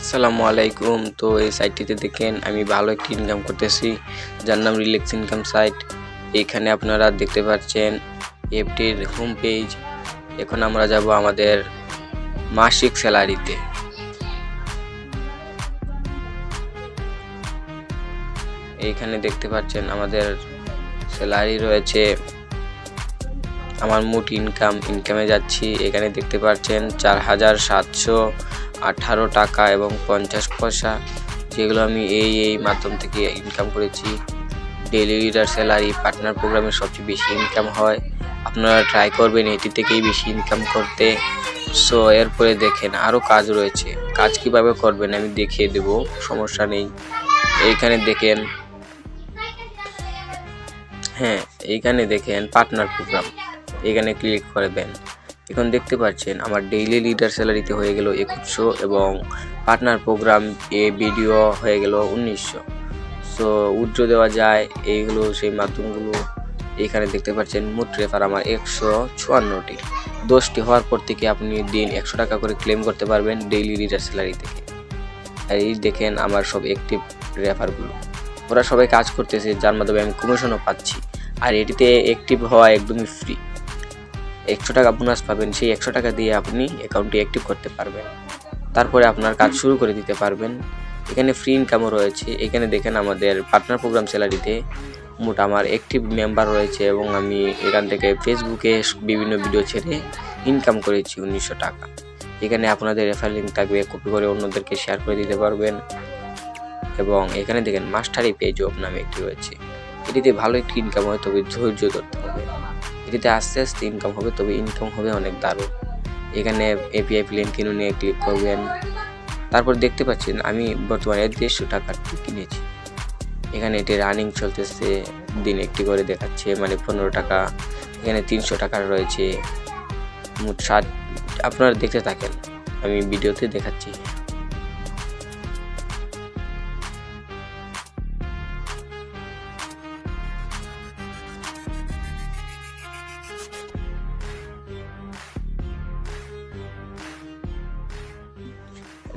আসসালামু আলাইকুম। তো এই সাইটটিতে দেখেন আমি ভালো একটি ইনকাম করতেছি, যার নাম রিল্যাক্স ইনকাম সাইট। এখানে আপনারা দেখতে পাচ্ছেন অ্যাপটির হোম পেজ। এখন আমরা যাব আমাদের মাসিক স্যালারিতে। এইখানে দেখতে পাচ্ছেন আমাদের স্যালারি রয়েছে। আমার মোট ইনকামে যাচ্ছি। এখানে দেখতে পাচ্ছেন 4,718 টাকা এবং 50 পয়সা, যেগুলো আমি এই মাধ্যম থেকে ইনকাম করেছি। ডেইলি লিডার স্যালারি পার্টনার প্রোগ্রামে সবচেয়ে বেশি ইনকাম হয়। আপনারা ট্রাই করবেন এটি থেকেই বেশি ইনকাম করতে। সো এরপরে দেখেন আরও কাজ রয়েছে। কাজ কিভাবে করবেন আমি দেখিয়ে দেব, সমস্যা নেই। এইখানে দেখেন, এইখানে দেখেন পার্টনার প্রোগ্রাম, এখানে ক্লিক করবেন। এখন দেখতে পাচ্ছেন আমার ডেইলি লিডার স্যালারিতে হয়ে গেল 2100 এবং পার্টনার প্রোগ্রাম ভিডিও হয়ে গেল 1900। সো উইথড্র দেওয়া যায়, এইগুলো সেই মাধ্যমগুলো। এখানে দেখতে পাচ্ছেন মোট রেফার আমার 154টি। 10টি হওয়ার পর থেকে আপনি দিন 100 টাকা করে ক্লেম করতে পারবেন ডেইলি লিডার স্যালারি থেকে। আর এই দেখেন আমার সব অ্যাক্টিভ রেফারগুলো, ওরা সবাই কাজ করতেছে, যার মাধ্যমে আমি কমিশনও পাচ্ছি। আর এটিতে অ্যাক্টিভ হওয়া একদমই ফ্রি। 100 টাকা বোনাস পাবেন, সেই 100 টাকা দিয়ে আপনি অ্যাকাউন্টটি অ্যাক্টিভ করতে পারবেন। তারপরে আপনার কাজ শুরু করে দিতে পারবেন। এখানে ফ্রি ইনকামও রয়েছে। এখানে দেখেন আমাদের পার্টনার প্রোগ্রাম স্যালারিতে মোট আমার অ্যাক্টিভ মেম্বার রয়েছে এবং আমি এখান থেকে ফেসবুকে বিভিন্ন ভিডিও ছেড়ে ইনকাম করেছি 1900 টাকা। এখানে আপনাদের রেফার লিঙ্ক থাকবে, কপি করে অন্যদেরকে শেয়ার করে দিতে পারবেন। এবং এখানে দেখেন মাস্টারি পেজ অফ নামে একটি রয়েছে। এটিতে ভালো একটি ইনকাম হয়, তবে ধৈর্য ধরতে হবে। এটিতে আস্তে আস্তে ইনকাম হবে, তবে ইনকাম হবে অনেক দারুণ। এখানে এপিআই প্লেন কিনে নিয়ে ক্লিক করবেন। তারপর দেখতে পাচ্ছেন আমি বর্তমানে 150 টাকার কিনেছি। এখানে এটি রানিং চলতেছে, দিন একটি করে দেখাচ্ছে, মানে 15 টাকা। এখানে 300 টাকার রয়েছে, মোট 60। আপনারা দেখতে থাকেন, আমি ভিডিওতে দেখাচ্ছি।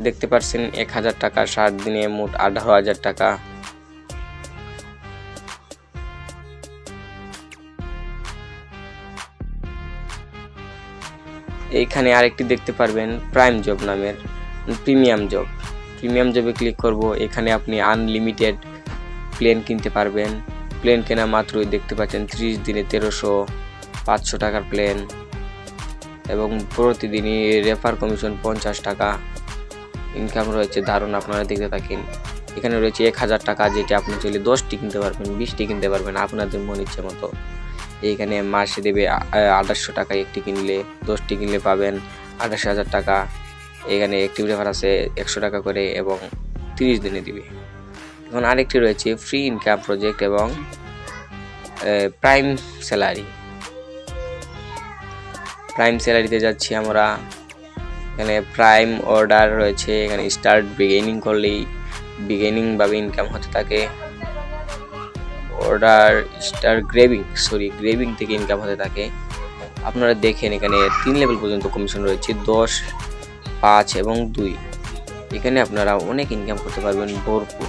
দেখতে পাচ্ছেন 1000 টাকা, 60 দিনে মোট 18,000 টাকা। এইখানে আরেকটি দেখতে পারবেন প্রাইম জব নামের প্রিমিয়াম জব। প্রিমিয়াম জবে ক্লিক করব। এখানে আপনি আনলিমিটেড প্লেন কিনতে পারবেন। প্লেন কেনা মাত্রই দেখতে পাচ্ছেন 30 দিনে 1300, 500 টাকার প্লেন এবং প্রতিদিনই রেফার কমিশন 50 টাকা। ইনকাম রয়েছে দারুণ, আপনারা দেখতে থাকেন। এখানে রয়েছে 1000 টাকা, যেটা আপনি চাইলে 10টি কিনতে পারবেন, 20টি কিনতে পারবেন আপনাদের মন ইচ্ছে মতো। এইখানে মাসে দেবে 2800 টাকা, একটি কিনলে 10টি কিনলে পাবেন 28,000 টাকা। এখানে অ্যাক্টিভ রেফার আছে 100 টাকা করে এবং 30 দিনে দিবে। এখন আরেকটি রয়েছে ফ্রি ইনকাম প্রজেক্ট এবং প্রাইম স্যালারি। প্রাইম স্যালারিতে যাচ্ছি আমরা। এখানে প্রাইম অর্ডার রয়েছে। এখানে স্টার্ট বিগিনিং করলেই ভাবে ইনকাম হতে থাকে। অর্ডার স্টার গ্রেভিং থেকে ইনকাম হতে থাকে। আপনারা দেখেন এখানে 3 লেভেল পর্যন্ত কমিশন রয়েছে, 10, 5 এবং 2। এখানে আপনারা অনেক ইনকাম করতে পারবেন ভরপুর।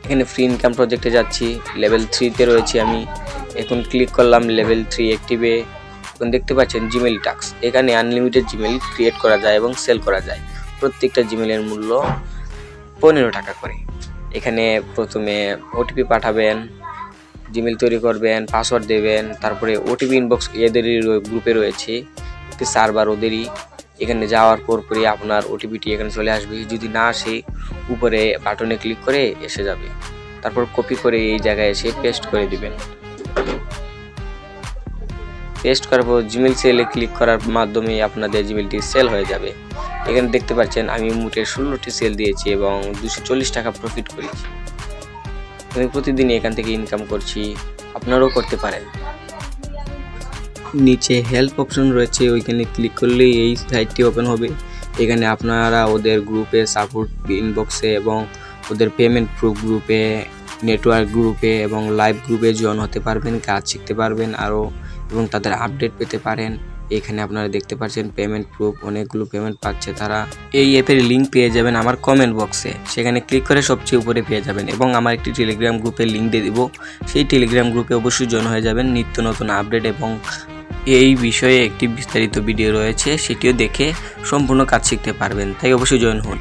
এখানে ফ্রি ইনকাম প্রজেক্টে যাচ্ছি, লেভেল 3-তে রয়েছি আমি। এখন ক্লিক করলাম লেভেল 3 অ্যাক্টিভে। এখন দেখতে পাচ্ছেন জিমেইল টাস্ক। এখানে আনলিমিটেড জিমেইল ক্রিয়েট করা যায় এবং সেল করা যায়। প্রত্যেকটা জিমেইলের মূল্য 15 টাকা করে। এখানে প্রথমে ওটিপি পাঠাবেন, জিমেইল তৈরি করবেন, পাসওয়ার্ড দেবেন, তারপরে ওটিপি ইনবক্স এদেরই গ্রুপে রয়েছে একটি সার্ভার ওদেরই। এখানে যাওয়ার পরই আপনার ওটিপিটি এখানে চলে আসবে। যদি না আসে উপরে বাটনে ক্লিক করে এসে যাবে। তারপর কপি করে এই জায়গায় এসে পেস্ট করে দিবেন। পেস্ট করার পর জিমেইল সেলে ক্লিক করার মাধ্যমে আপনাদের জিমেইলটি সেল হয়ে যাবে। এখানে দেখতে পাচ্ছেন আমি মোটে 16টি সেল দিয়েছি এবং 240 টাকা প্রফিট করেছি। আমি প্রতিদিন এখান থেকে ইনকাম করছি, আপনারাও করতে পারেন। নিচে হেল্প অপশন রয়েছে, ওইখানে ক্লিক করলেই এই সাইটটি ওপেন হবে। এখানে আপনারা ওদের গ্রুপে সাপোর্ট ইনবক্সে এবং ওদের পেমেন্ট প্রুফ গ্রুপে, নেটওয়ার্ক গ্রুপে এবং লাইভ গ্রুপে জয়েন হতে পারবেন, কাজ শিখতে পারবেন আরও, এবং তাদের আপডেট পেতে পারেন। এখানে আপনারা দেখতে পাচ্ছেন পেমেন্ট প্রুফ, অনেকগুলো পেমেন্ট পাচ্ছে তারা। এই অ্যাপের লিঙ্ক পেয়ে যাবেন আমার কমেন্ট বক্সে, সেখানে ক্লিক করে সবচেয়ে উপরে পেয়ে যাবেন। এবং আমার একটি টেলিগ্রাম গ্রুপের লিঙ্ক দিয়ে দিব, সেই টেলিগ্রাম গ্রুপে অবশ্যই জয়েন হয়ে যাবেন। নিত্য নতুন আপডেট এবং এই বিষয়ে একটি বিস্তারিত ভিডিও রয়েছে, সেটিও দেখে সম্পূর্ণ কাজ শিখতে পারবেন, তাই অবশ্যই জয়েন হন।